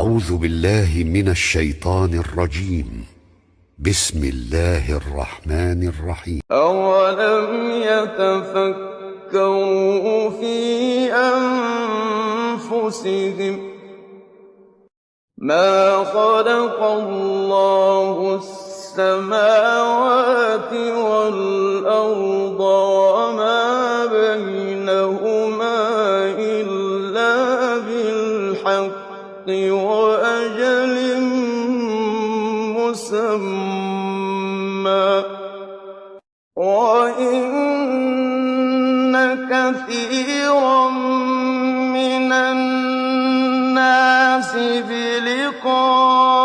أعوذ بالله من الشيطان الرجيم. بسم الله الرحمن الرحيم. أولم يتفكروا في أنفسهم ما خلق الله السماوات والأرض وما بينهما إلا بالحق وأجل مسمى وإن كثيرا من الناس بلقاء